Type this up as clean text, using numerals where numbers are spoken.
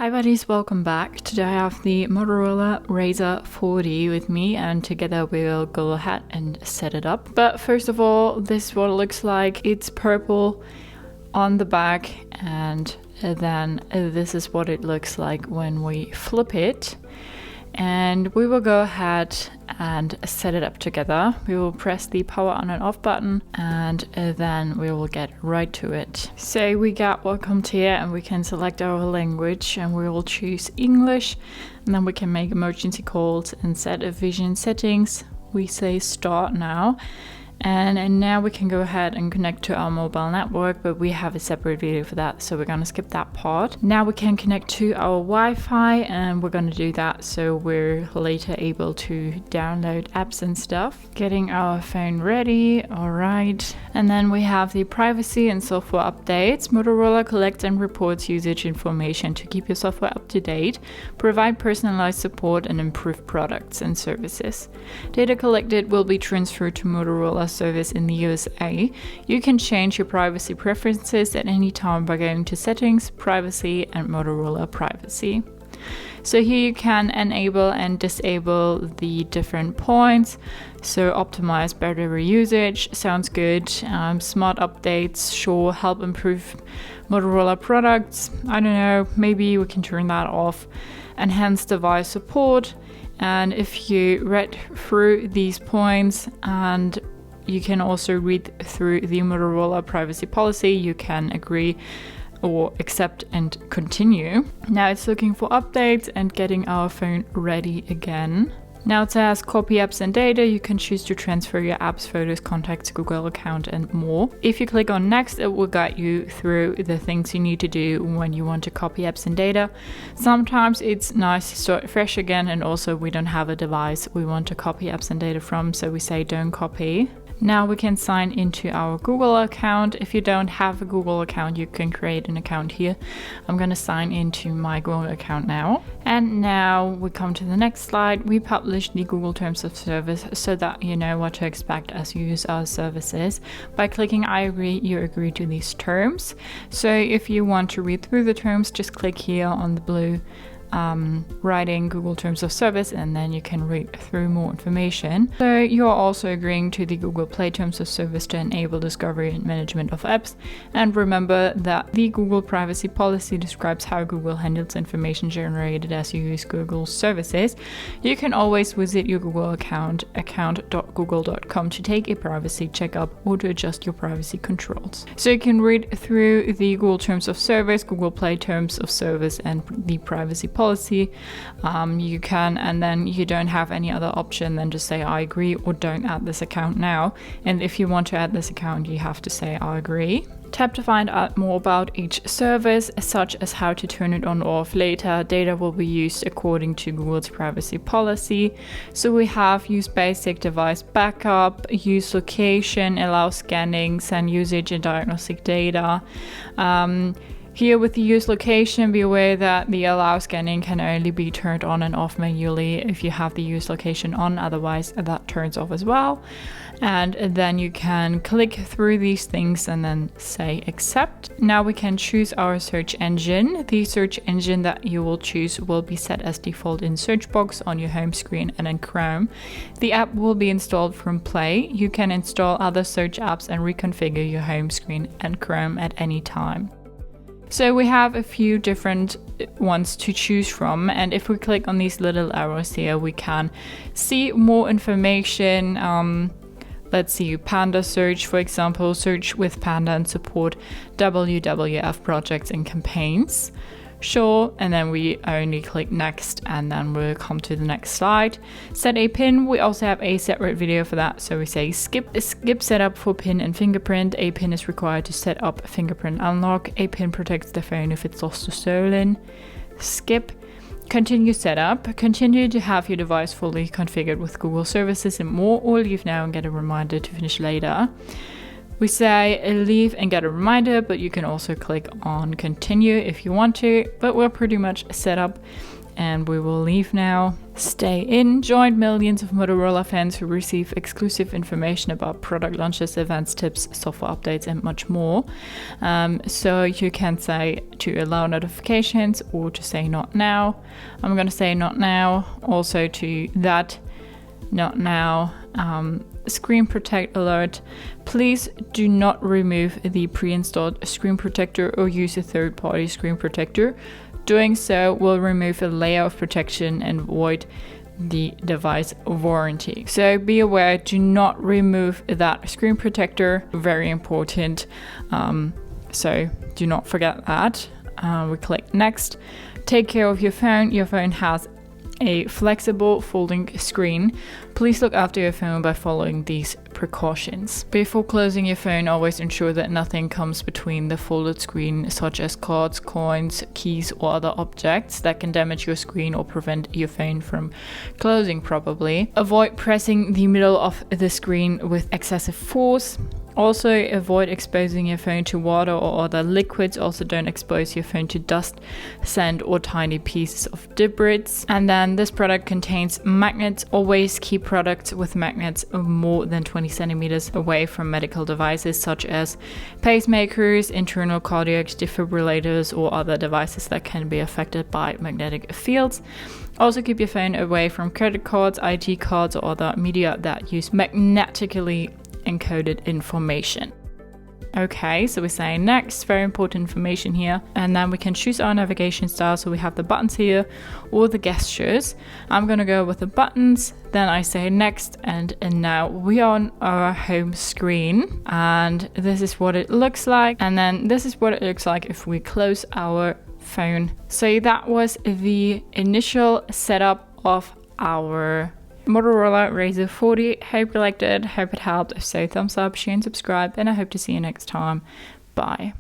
Hi buddies, welcome back. Today I have the Motorola Razr 40 with me and together we will go ahead and set it up. But first of all, this is what it looks like. It's purple on the back and then this is what it looks like when we flip it. And we will go ahead and set it up together. We will press the power on and off button and then we will get right to it. So we got welcome here and we can select our language and we will choose English, and then we can make emergency calls and set a vision settings. We say start now. And now we can go ahead and connect to our mobile network, but we have a separate video for that, so we're going to skip that part. Now we can connect to our Wi-Fi and we're going to do that so we're later able to download apps and stuff. Getting our phone ready, alright. And then we have the privacy and software updates. Motorola collects and reports usage information to keep your software up to date, provide personalized support and improve products and services. Data collected will be transferred to Motorola service in the USA. You can change your privacy preferences at any time by going to Settings, Privacy and Motorola Privacy. So here you can enable and disable the different points. So optimize battery usage, sounds good. Smart updates, sure, help improve Motorola products. I don't know, maybe we can turn that off. Enhanced device support. And if you read through these points, and you can also read through the Motorola privacy policy, you can agree or accept and continue. Now it's looking for updates and getting our phone ready again. Now it says copy apps and data. You can choose to transfer your apps, photos, contacts, Google account and more. If you click on next, it will guide you through the things you need to do when you want to copy apps and data. Sometimes it's nice to start fresh again, and also we don't have a device we want to copy apps and data from, so we say don't copy. Now we can sign into our Google account. If you don't have a Google account, you can create an account here. I'm going to sign into my Google account now. And now we come to the next slide. We publish the Google Terms of Service so that you know what to expect as you use our services. By clicking I agree, you agree to these terms. So if you want to read through the terms, just click here on the blue writing Google Terms of Service, and then you can read through more information. So you're also agreeing to the Google Play Terms of Service to enable discovery and management of apps. And remember that the Google privacy policy describes how Google handles information generated as you use Google services. You can always visit your Google account.google.com to take a privacy checkup or to adjust your privacy controls. So you can read through the Google Terms of Service, Google Play Terms of Service and the privacy policy. You can, and then you don't have any other option than to say I agree or don't add this account now. And if you want to add this account, you have to say I agree. Tap to find out more about each service, such as how to turn it on or off later. Data will be used according to Google's privacy policy. So we have use basic device backup, use location, allow scanning, send usage and diagnostic data. Here with the use location, be aware that the allow scanning can only be turned on and off manually if you have the use location on, otherwise that turns off as well. And then you can click through these things and then say accept. Now we can choose our search engine. The search engine that you will choose will be set as default in search box on your home screen and in Chrome. The app will be installed from Play. You can install other search apps and reconfigure your home screen and Chrome at any time. So we have a few different ones to choose from, and if we click on these little arrows here, we can see more information. Let's see, Panda search, for example, search with Panda and support WWF projects and campaigns. Sure, and then we only click next and then we'll come to the next slide. Set a pin, we also have a separate video for that, so we say skip setup for pin and fingerprint. A pin is required to set up fingerprint unlock. A pin protects the phone if it's lost or stolen. Skip. Continue setup. Continue to have your device fully configured with Google services and more, or leave now and get a reminder to finish later. We say leave and get a reminder, but you can also click on continue if you want to, but we're pretty much set up. and we will leave now. Stay in. Join millions of Motorola fans who receive exclusive information about product launches, events, tips, software updates, and much more. So you can say to allow notifications or to say not now. I'm going to say not now. Also to that, not now. Screen protect alert. Please do not remove the pre-installed screen protector or use a third-party screen protector. Doing so will remove a layer of protection and void the device warranty. So be aware, do not remove that screen protector. Very important. So do not forget that. We click next. Take care of your phone. Your phone has a flexible folding screen. Please look after your phone by following these precautions. Before closing your phone, always ensure that nothing comes between the folded screen, such as cards, coins, keys, or other objects that can damage your screen or prevent your phone from closing properly. Avoid pressing the middle of the screen with excessive force. Also, avoid exposing your phone to water or other liquids. Also, don't expose your phone to dust, sand, or tiny pieces of debris. And then this product contains magnets. Always keep products with magnets more than 20 centimeters away from medical devices such as pacemakers, internal cardiac defibrillators, or other devices that can be affected by magnetic fields. Also, keep your phone away from credit cards, ID cards, or other media that use magnetically encoded information. Okay, so we're saying next, very important information here, and then we can choose our navigation style. So we have the buttons here or the gestures. I'm gonna go with the buttons, then I say next, and now we are on our home screen, and this is what it looks like, and then this is what it looks like if we close our phone. So that was the initial setup of our Motorola Razr 40. Hope you liked it, hope it helped. If so, thumbs up, share and subscribe, and I hope to see you next time. Bye.